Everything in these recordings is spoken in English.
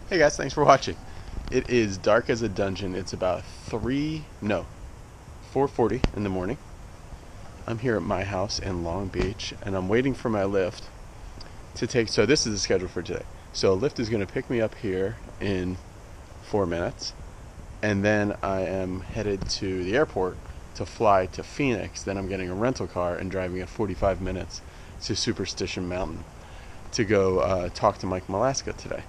Hey guys, thanks for watching. It is dark as a dungeon. It's about 4:40 in the morning. I'm here at my house in Long Beach, and I'm waiting for my lift to take, so this is the schedule for today. So a lift is going to pick me up here in 4 minutes, and then I am headed to the airport to fly to Phoenix. Then I'm getting a rental car and driving at 45 minutes to Superstition Mountain to go talk to Mike Malaska today.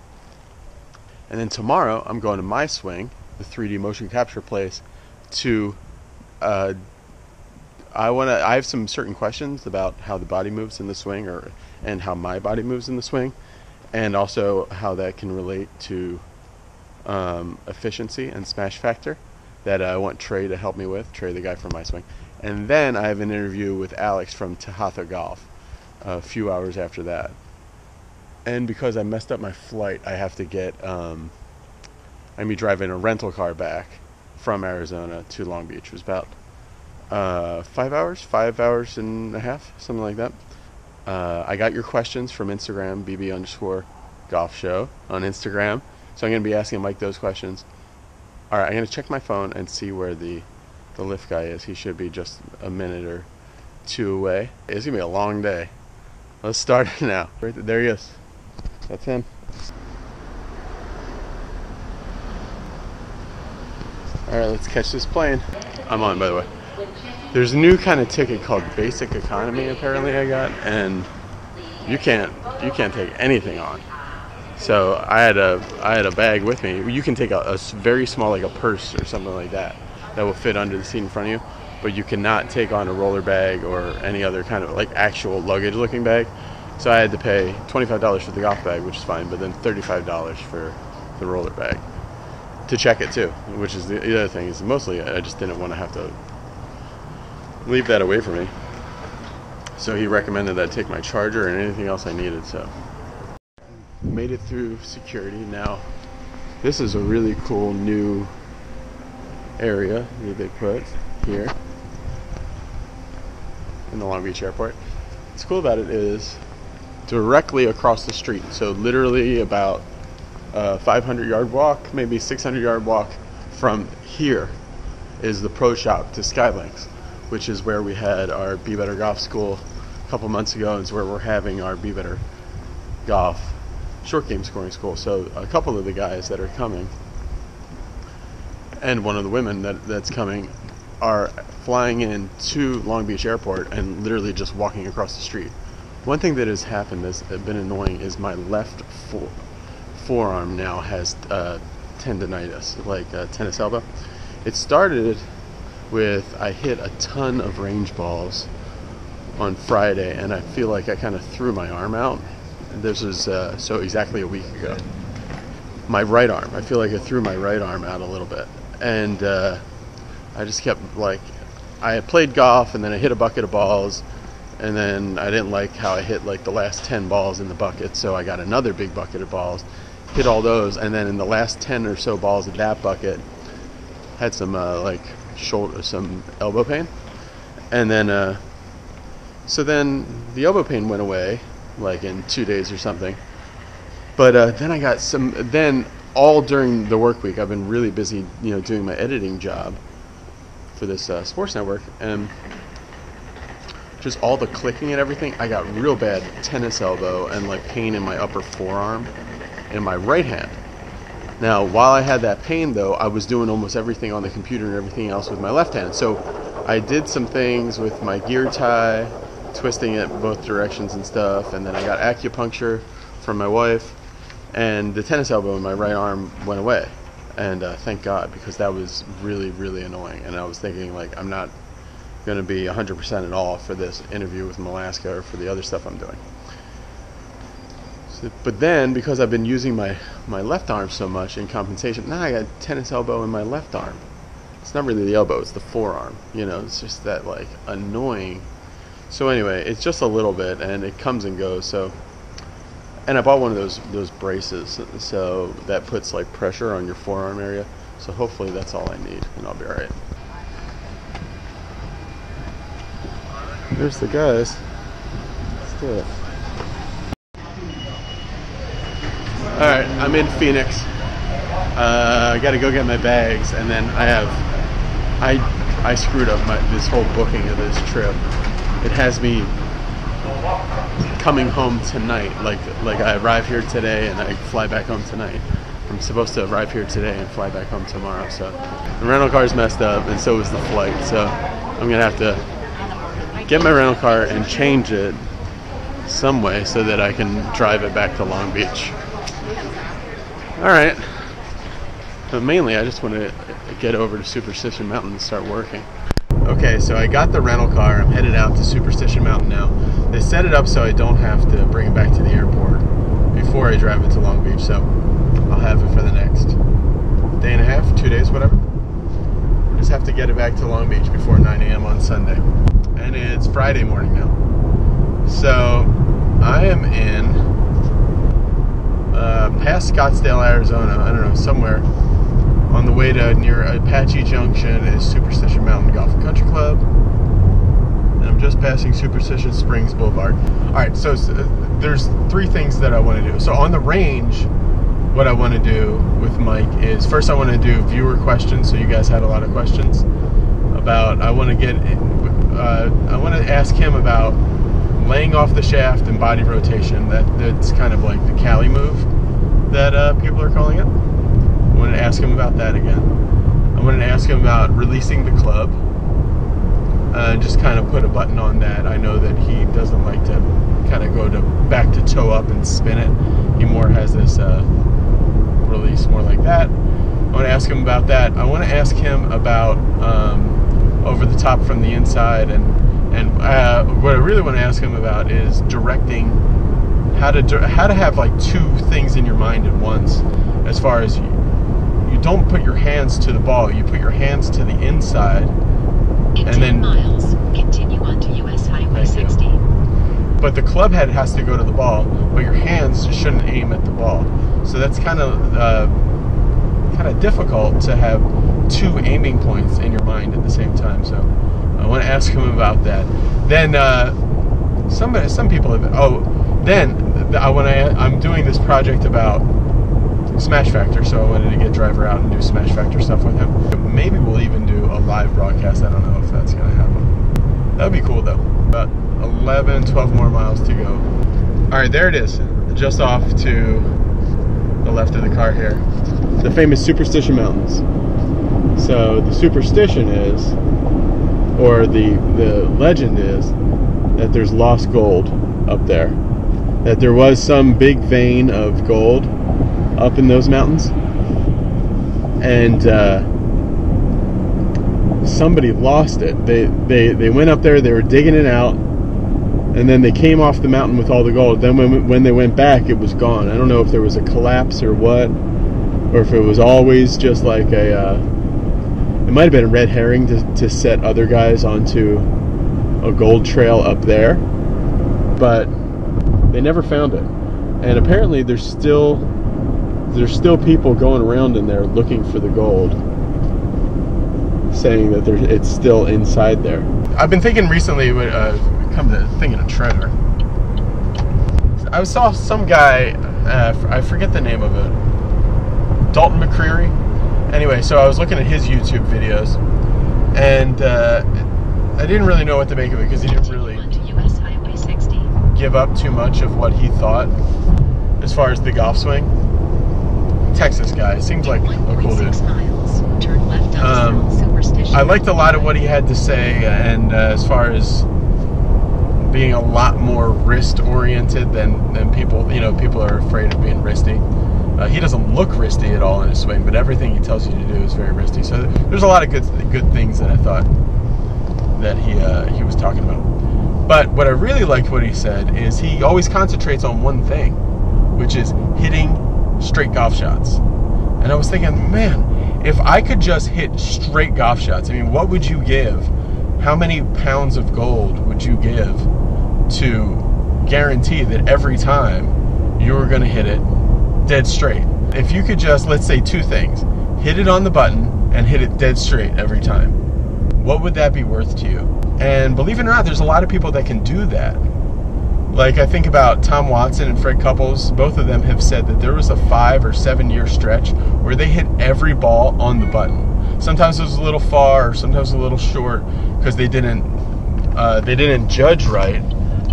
And then tomorrow, I'm going to my swing, the 3D motion capture place, to, I have some certain questions about how the body moves in the swing, and how my body moves in the swing, and also how that can relate to efficiency and smash factor that I want Trey to help me with, Trey, the guy from my swing. And then I have an interview with Alex from Tahatha Golf a few hours after that. And because I messed up my flight, I have to get, I'm be driving a rental car back from Arizona to Long Beach. It was about 5 hours and a half, something like that. I got your questions from Instagram, bb_golf show on Instagram. So I'm going to be asking Mike those questions. All right, I'm going to check my phone and see where the lift guy is. He should be just a minute or two away. It's going to be a long day. Let's start it now. Right there he is. That's him. Alright, let's catch this plane. I'm on, by the way. There's a new kind of ticket called Basic Economy, apparently I got, and you can't take anything on. So I had a bag with me. You can take a very small, like a purse or something like that will fit under the seat in front of you, but you cannot take on a roller bag or any other kind of like actual luggage looking bag. So I had to pay $25 for the golf bag, which is fine, but then $35 for the roller bag to check it too, which is the other thing. Is mostly I just didn't want to have to leave that away from me. So he recommended that I take my charger and anything else I needed. So made it through security. Now this is a really cool new area that they put here in the Long Beach airport. What's cool about it is directly across the street, so literally about a 500-yard walk, maybe 600-yard walk from here is the pro shop to Skylinks, which is where we had our Be Better Golf School a couple months ago. It's where we're having our Be Better Golf short game scoring school. So a couple of the guys that are coming, and one of the women that's coming, are flying in to Long Beach Airport and literally just walking across the street. One thing that has happened that's been annoying is my left forearm now has tendonitis, like tennis elbow. It started with I hit a ton of range balls on Friday, and I feel like I kind of threw my arm out. This was so exactly a week ago. My right arm, I feel like I threw my right arm out a little bit, and I just kept like, I had played golf and then I hit a bucket of balls, and then I didn't like how I hit like the last 10 balls in the bucket, so I got another big bucket of balls, hit all those, and then in the last 10 or so balls of that bucket had some some elbow pain. And then so then the elbow pain went away like in 2 days or something. But then I got then all during the work week I've been really busy, doing my editing job for this sports network, and just all the clicking and everything, I got real bad tennis elbow and like pain in my upper forearm in my right hand. Now, while I had that pain though, I was doing almost everything on the computer and everything else with my left hand. So I did some things with my gear tie, twisting it both directions and stuff, and then I got acupuncture from my wife, and the tennis elbow in my right arm went away. And thank God, because that was really, really annoying. And I was thinking, like, I'm not going to be 100% at all for this interview with Malaska or for the other stuff I'm doing. So, but then, because I've been using my left arm so much in compensation, now I got tennis elbow in my left arm. It's not really the elbow, it's the forearm. It's just that, like, annoying. So anyway, it's just a little bit, and it comes and goes. So, and I bought one of those braces, so that puts like pressure on your forearm area. So hopefully that's all I need, and I'll be all right. There's the guys. Let's do it. Alright, I'm in Phoenix. I gotta go get my bags, and then I screwed up this whole booking of this trip. It has me coming home tonight. Like I arrive here today and I fly back home tonight. I'm supposed to arrive here today and fly back home tomorrow. So the rental car's messed up, and so is the flight. So I'm gonna have to get my rental car and change it some way so that I can drive it back to Long Beach. Alright. But mainly I just want to get over to Superstition Mountain and start working. Okay, so I got the rental car. I'm headed out to Superstition Mountain now. They set it up so I don't have to bring it back to the airport before I drive it to Long Beach. So I'll have it for the next day and a half, 2 days, whatever. I just have to get it back to Long Beach before 9 a.m. on Sunday. And it's Friday morning now. So I am in past Scottsdale, Arizona. I don't know, somewhere on the way to near Apache Junction is Superstition Mountain Golf and Country Club. And I'm just passing Superstition Springs Boulevard. Alright, so there's 3 things that I want to do. So on the range, what I want to do with Mike is, first I want to do viewer questions. So you guys had a lot of questions about, I want to ask him about laying off the shaft and body rotation. That's kind of like the Cali move that people are calling it. I wanted to ask him about that again. I wanted to ask him about releasing the club. Just kind of put a button on that. I know that he doesn't like to kind of go back to toe up and spin it. He more has this release more like that. I want to ask him about that. I want to ask him about over the top from the inside, and what I really want to ask him about is directing, how to have like 2 things in your mind at once. As far as you don't put your hands to the ball, you put your hands to the inside, in and 10 then miles, continue onto US Highway 60. But the club head has to go to the ball, but your hands shouldn't aim at the ball. So that's kind of difficult to have 2 aiming points in your mind at the same time. So I want to ask him about that. Then some people have. I'm doing this project about Smash Factor, so I wanted to get Driver out and do Smash Factor stuff with him. Maybe we'll even do a live broadcast. I don't know if that's going to happen. That would be cool though. About 11, 12 more miles to go. Alright, there it is. Just off to the left of the car here. The famous Superstition Mountains. So the superstition is, or the legend is, that there's lost gold up there. That there was some big vein of gold up in those mountains, and somebody lost it. They went up there, they were digging it out, and then they came off the mountain with all the gold. Then when they went back, it was gone. I don't know if there was a collapse or what, or if it was always just like it might have been a red herring to set other guys onto a gold trail up there, but they never found it. And apparently there's still people going around in there looking for the gold, saying that it's still inside there. I've been thinking recently, come to thinking of treasure, I saw some guy, I forget the name of it, Dalton McCreary. Anyway, so I was looking at his YouTube videos, and I didn't really know what to make of it, because he didn't really give up too much of what he thought as far as the golf swing. Texas guy, seems like a cool dude. I liked a lot of what he had to say, and as far as being a lot more wrist oriented than people, people are afraid of being wristy. He doesn't look wristy at all in his swing, but everything he tells you to do is very wristy. So there's a lot of good things that I thought that he was talking about. But what I really liked what he said is he always concentrates on one thing, which is hitting straight golf shots. And I was thinking, man, if I could just hit straight golf shots, I mean, what would you give? How many pounds of gold would you give to guarantee that every time you were going to hit it dead straight? If you could just, let's say 2 things, hit it on the button and hit it dead straight every time, what would that be worth to you? And believe it or not, there's a lot of people that can do that. Like, I think about Tom Watson and Fred Couples. Both of them have said that there was a 5 or 7 year stretch where they hit every ball on the button. Sometimes it was a little far, sometimes a little short, because they didn't judge right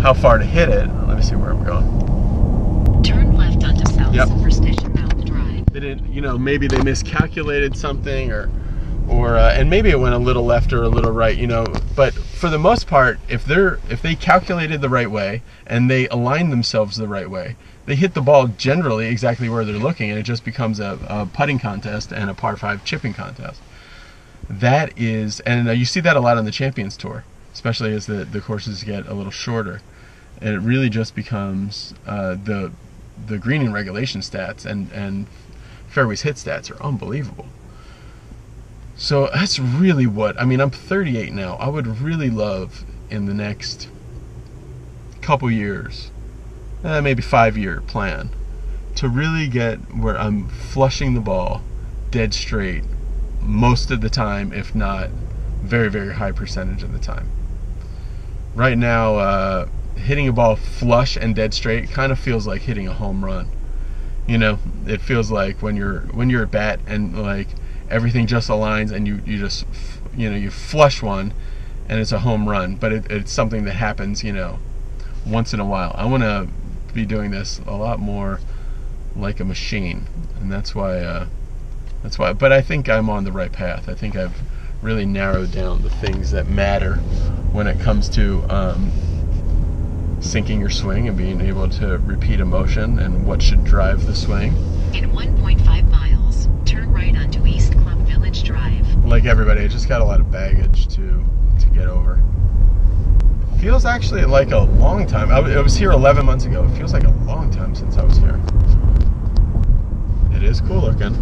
how far to hit it. Let me see where I'm going. Turn left onto South Yep. Superstition Mountain Drive. They didn't, maybe they miscalculated something, or and maybe it went a little left or a little right, But for the most part, if they calculated the right way and they aligned themselves the right way, they hit the ball generally exactly where they're looking, and it just becomes a putting contest and a par 5 chipping contest. That is, and you see that a lot on the Champions Tour, especially as the courses get a little shorter, and it really just becomes the greening regulation stats and fairways hit stats are unbelievable. So that's really I'm 38 now. I would really love in the next couple years, maybe 5-year plan, to really get where I'm flushing the ball dead straight most of the time, if not very, very high percentage of the time. Right now, hitting a ball flush and dead straight kind of feels like hitting a home run. It feels like when you're at bat and like everything just aligns and you just you flush one and it's a home run, but it's something that happens once in a while. I want to be doing this a lot more like a machine, and that's why but I think I'm on the right path. I think I've really narrowed down the things that matter when it comes to syncing your swing and being able to repeat a motion and what should drive the swing. In 1.5 miles, turn right onto East Club Village Drive. Like everybody, I just got a lot of baggage to get over. Feels actually like a long time. I was here 11 months ago. It feels like a long time since I was here. It is cool looking.